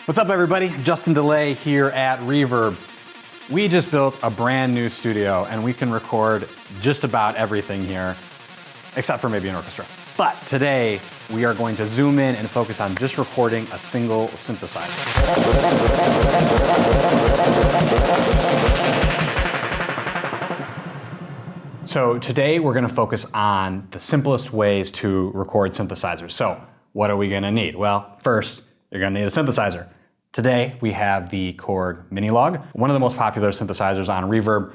What's up everybody? Justin DeLay here at Reverb. We just built a brand new studio and we can record just about everything here, except for maybe an orchestra. But today we are going to zoom in and focus on just recording a single synthesizer. So today we're going to focus on the simplest ways to record synthesizers. So what are we going to need? Well, first you're going to need a synthesizer. Today we have the Korg Minilog, one of the most popular synthesizers on Reverb.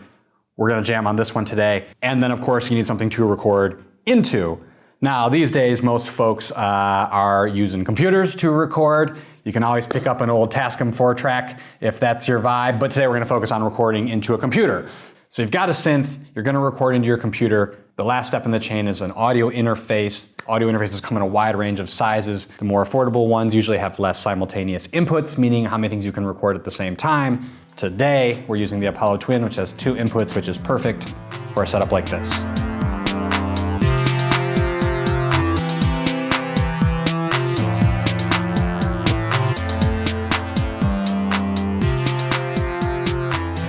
We're going to jam on this one today. And then of course you need something to record into. Now these days most folks are using computers to record. You can always pick up an old Tascam 4-track if that's your vibe, but today we're going to focus on recording into a computer. So you've got a synth, you're going to record into your computer. The last step in the chain is an audio interface. Audio interfaces come in a wide range of sizes. The more affordable ones usually have less simultaneous inputs, meaning how many things you can record at the same time. Today, we're using the Apollo Twin, which has 2 inputs, which is perfect for a setup like this.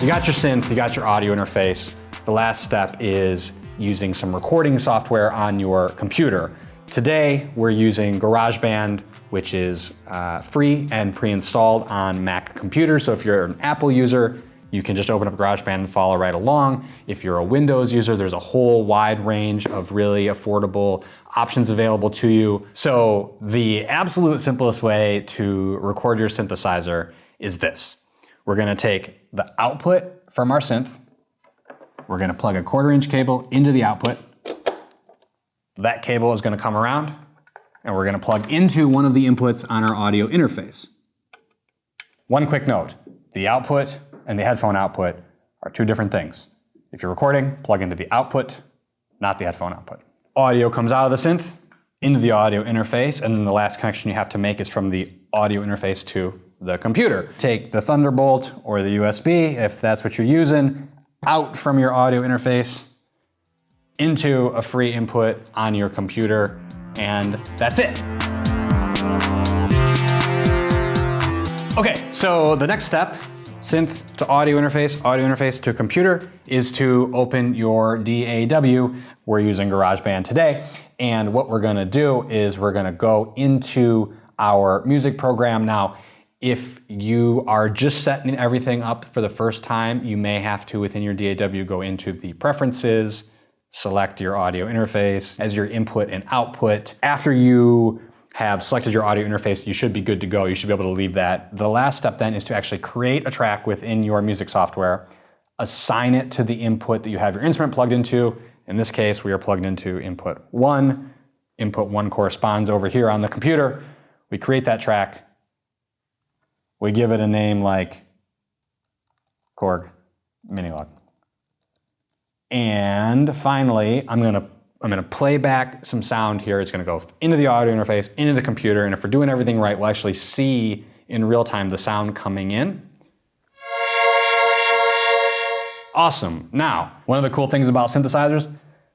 You got your synth, you got your audio interface. The last step is using some recording software on your computer. Today, we're using GarageBand, which is free and pre-installed on Mac computers. So if you're an Apple user, you can just open up GarageBand and follow right along. If you're a Windows user, there's a whole wide range of really affordable options available to you. So the absolute simplest way to record your synthesizer is this. We're gonna take the output from our synth. We're gonna plug a 1/4-inch cable into the output. That cable is gonna come around and we're gonna plug into one of the inputs on our audio interface. One quick note, the output and the headphone output are 2 different things. If you're recording, plug into the output, not the headphone output. Audio comes out of the synth into the audio interface, and then the last connection you have to make is from the audio interface to the computer. Take the Thunderbolt or the USB, if that's what you're using, out from your audio interface into a free input on your computer, and that's it. Okay, so the next step, synth to audio interface to computer, is to open your DAW. We're using GarageBand today, and what we're gonna do is we're gonna go into our music program. Now, if you are just setting everything up for the first time, you may have to, within your DAW, go into the preferences, select your audio interface as your input and output. After you have selected your audio interface, you should be good to go. You should be able to leave that. The last step then is to actually create a track within your music software, assign it to the input that you have your instrument plugged into. In this case, we are plugged into input 1. Input 1 corresponds over here on the computer. We create that track. We give it a name like Korg Minilog. And finally, I'm gonna play back some sound here. It's gonna go into the audio interface, into the computer, and if we're doing everything right, we'll actually see in real time the sound coming in. Awesome. Now, one of the cool things about synthesizers,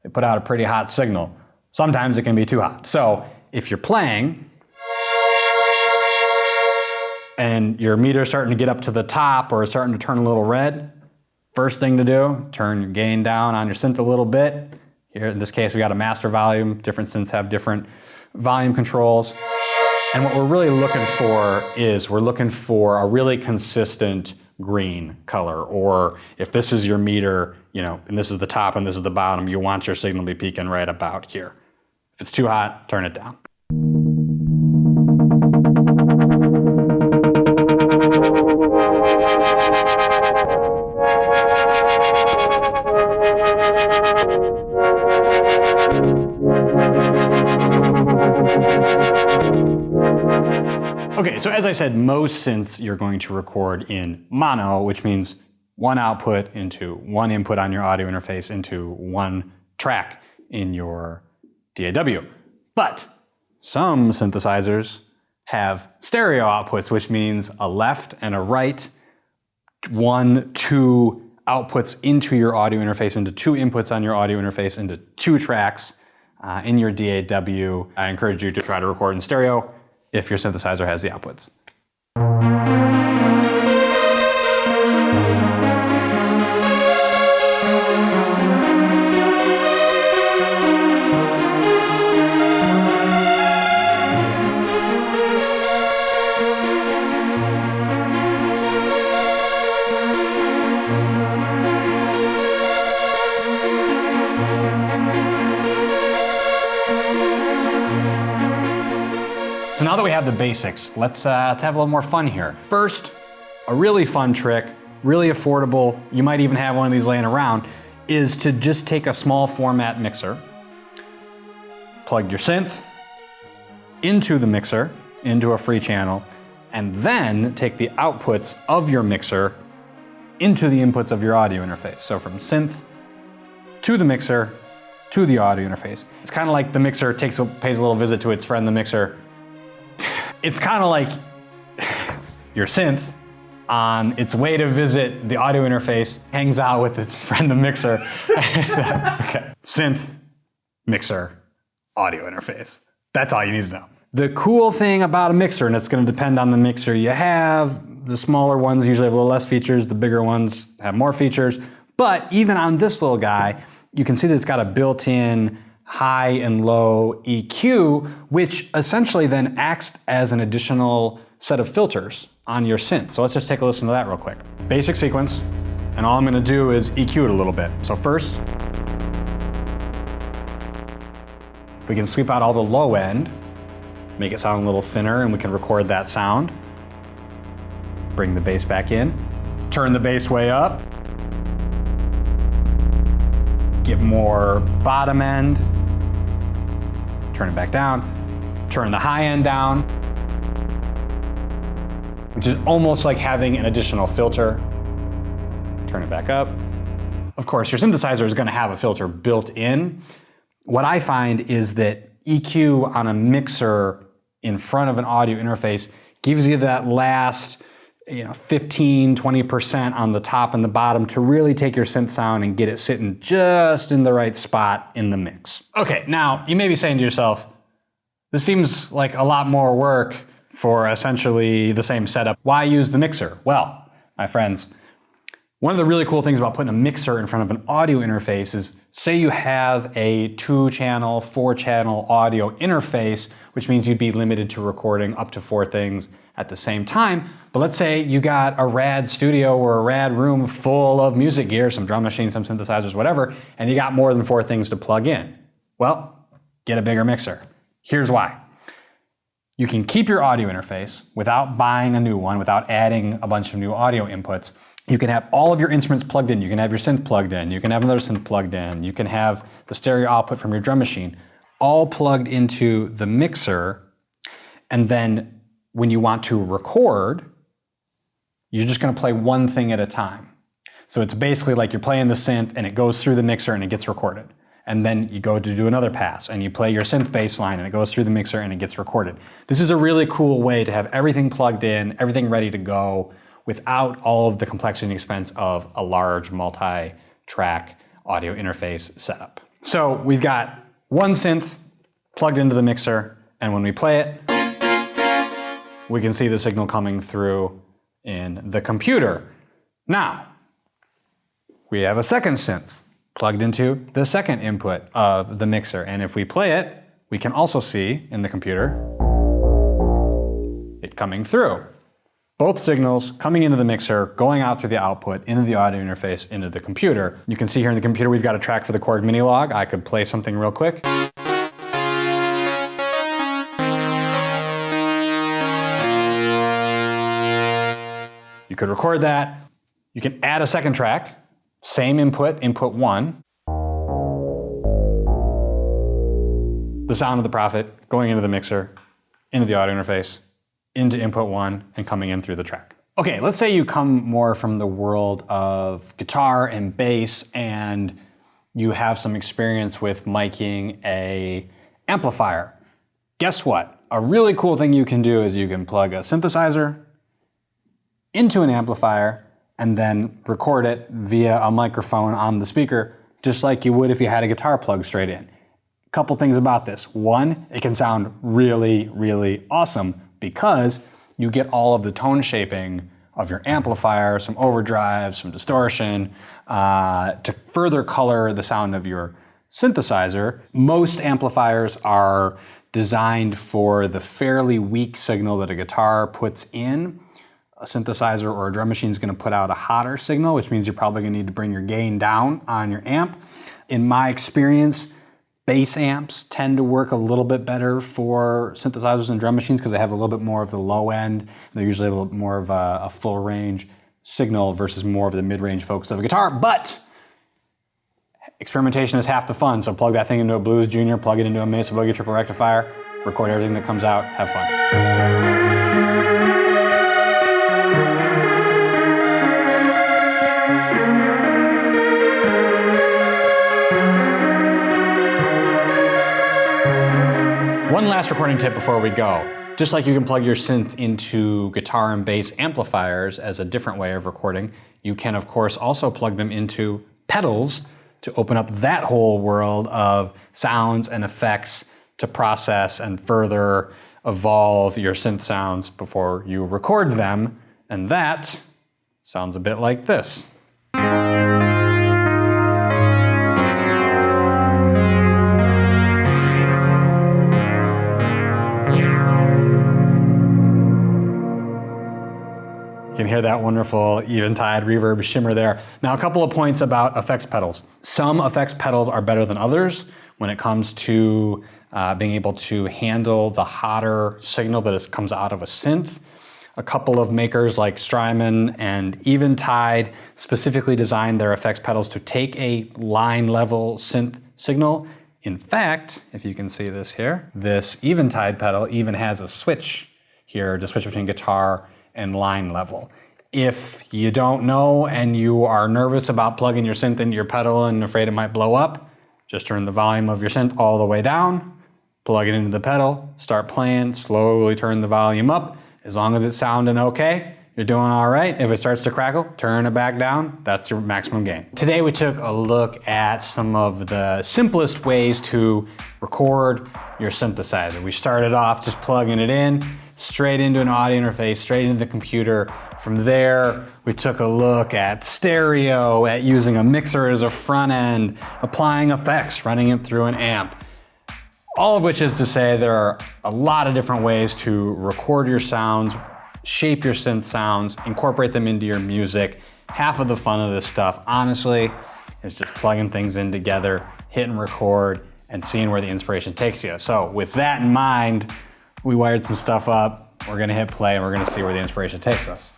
they put out a pretty hot signal. Sometimes it can be too hot. So if you're playing, and your meter's starting to get up to the top or starting to turn a little red, first thing to do, turn your gain down on your synth a little bit. Here in this case, we got a master volume. Different synths have different volume controls. And what we're really looking for is we're looking for a really consistent green color. Or if this is your meter, and this is the top and this is the bottom, you want your signal to be peaking right about here. If it's too hot, turn it down. Okay, so as I said, most synths you're going to record in mono, which means one output into one input on your audio interface into one track in your DAW. But some synthesizers have stereo outputs, which means a left and a right, 1, 2 outputs into your audio interface, into 2 inputs on your audio interface, into 2 tracks in your DAW. I encourage you to try to record in stereo if your synthesizer has the outputs. So now that we have the basics, let's have a little more fun here. First, a really fun trick, really affordable, you might even have one of these laying around, is to just take a small format mixer, plug your synth into the mixer, into a free channel, and then take the outputs of your mixer into the inputs of your audio interface. So from synth to the mixer to the audio interface. It's kind of like the mixer pays a little visit to its friend, the mixer. It's kind of like your synth on its way to visit the audio interface, hangs out with its friend, the mixer. Okay. Synth, mixer, audio interface. That's all you need to know. The cool thing about a mixer, and it's going to depend on the mixer you have, the smaller ones usually have a little less features, the bigger ones have more features. But even on this little guy, you can see that it's got a built-in high and low EQ, which essentially then acts as an additional set of filters on your synth. So let's just take a listen to that real quick. Basic sequence, and all I'm gonna do is EQ it a little bit. So first, we can sweep out all the low end, make it sound a little thinner, and we can record that sound. Bring the bass back in, turn the bass way up, get more bottom end, turn it back down, turn the high end down, which is almost like having an additional filter. Turn it back up. Of course, your synthesizer is going to have a filter built in. What I find is that EQ on a mixer in front of an audio interface gives you that last 15, 20% on the top and the bottom to really take your synth sound and get it sitting just in the right spot in the mix. Okay, now you may be saying to yourself, this seems like a lot more work for essentially the same setup. Why use the mixer? Well, my friends, one of the really cool things about putting a mixer in front of an audio interface is, say you have a 2-channel, 4-channel audio interface, which means you'd be limited to recording up to 4 things at the same time. But let's say you got a rad studio or a rad room full of music gear, some drum machines, some synthesizers, whatever, and you got more than 4 things to plug in. Well, get a bigger mixer. Here's why. You can keep your audio interface without buying a new one, without adding a bunch of new audio inputs. You can have all of your instruments plugged in. You can have your synth plugged in. You can have another synth plugged in. You can have the stereo output from your drum machine all plugged into the mixer. And then when you want to record, you're just going to play one thing at a time. So it's basically like you're playing the synth and it goes through the mixer and it gets recorded. And then you go to do another pass and you play your synth bass line and it goes through the mixer and it gets recorded. This is a really cool way to have everything plugged in, everything ready to go, without all of the complexity and expense of a large multi-track audio interface setup. So we've got one synth plugged into the mixer, and when we play it, we can see the signal coming through in the computer. Now, we have a second synth plugged into the second input of the mixer, and if we play it, we can also see in the computer it coming through. Both signals coming into the mixer, going out through the output, into the audio interface, into the computer. You can see here in the computer we've got a track for the Korg mini log. I could play something real quick. You could record that. You can add a second track, same input, input 1. The sound of the Prophet going into the mixer, into the audio interface, into input 1, and coming in through the track. Okay, let's say you come more from the world of guitar and bass and you have some experience with miking a amplifier. Guess what? A really cool thing you can do is you can plug a synthesizer into an amplifier and then record it via a microphone on the speaker, just like you would if you had a guitar plugged straight in. A couple things about this. One, it can sound really, really awesome, because you get all of the tone shaping of your amplifier, some overdrive, some distortion, to further color the sound of your synthesizer. Most amplifiers are designed for the fairly weak signal that a guitar puts in. A synthesizer or a drum machine is going to put out a hotter signal, which means you're probably going to need to bring your gain down on your amp. In my experience, bass amps tend to work a little bit better for synthesizers and drum machines because they have a little bit more of the low end. They're usually a little bit more of a full range signal versus more of the mid-range focus of a guitar. But experimentation is half the fun, so plug that thing into a Blues Junior, plug it into a Mesa Boogie triple rectifier, record everything that comes out, have fun. One last recording tip before we go. Just like you can plug your synth into guitar and bass amplifiers as a different way of recording, you can of course also plug them into pedals to open up that whole world of sounds and effects to process and further evolve your synth sounds before you record them. And that sounds a bit like this. You can hear that wonderful eventide reverb shimmer there. Now, a couple of points about effects pedals. Some effects pedals are better than others when it comes to being able to handle the hotter signal that comes out of a synth. A couple of makers like Strymon and Eventide specifically designed their effects pedals to take a line level synth signal. In fact, if you can see this here, this Eventide pedal even has a switch here to switch between guitar and line level. If you don't know and you are nervous about plugging your synth into your pedal and afraid it might blow up, just turn the volume of your synth all the way down, plug it into the pedal, start playing, slowly turn the volume up. As long as it's sounding okay, you're doing all right. If it starts to crackle, turn it back down. That's your maximum gain. Today we took a look at some of the simplest ways to record your synthesizer. We started off just plugging it in, straight into an audio interface, straight into the computer. From there, we took a look at stereo, at using a mixer as a front end, applying effects, running it through an amp. All of which is to say there are a lot of different ways to record your sounds, shape your synth sounds, incorporate them into your music. Half of the fun of this stuff, honestly, is just plugging things in together, hitting record, and seeing where the inspiration takes you. So with that in mind, we wired some stuff up. We're gonna hit play and we're gonna see where the inspiration takes us.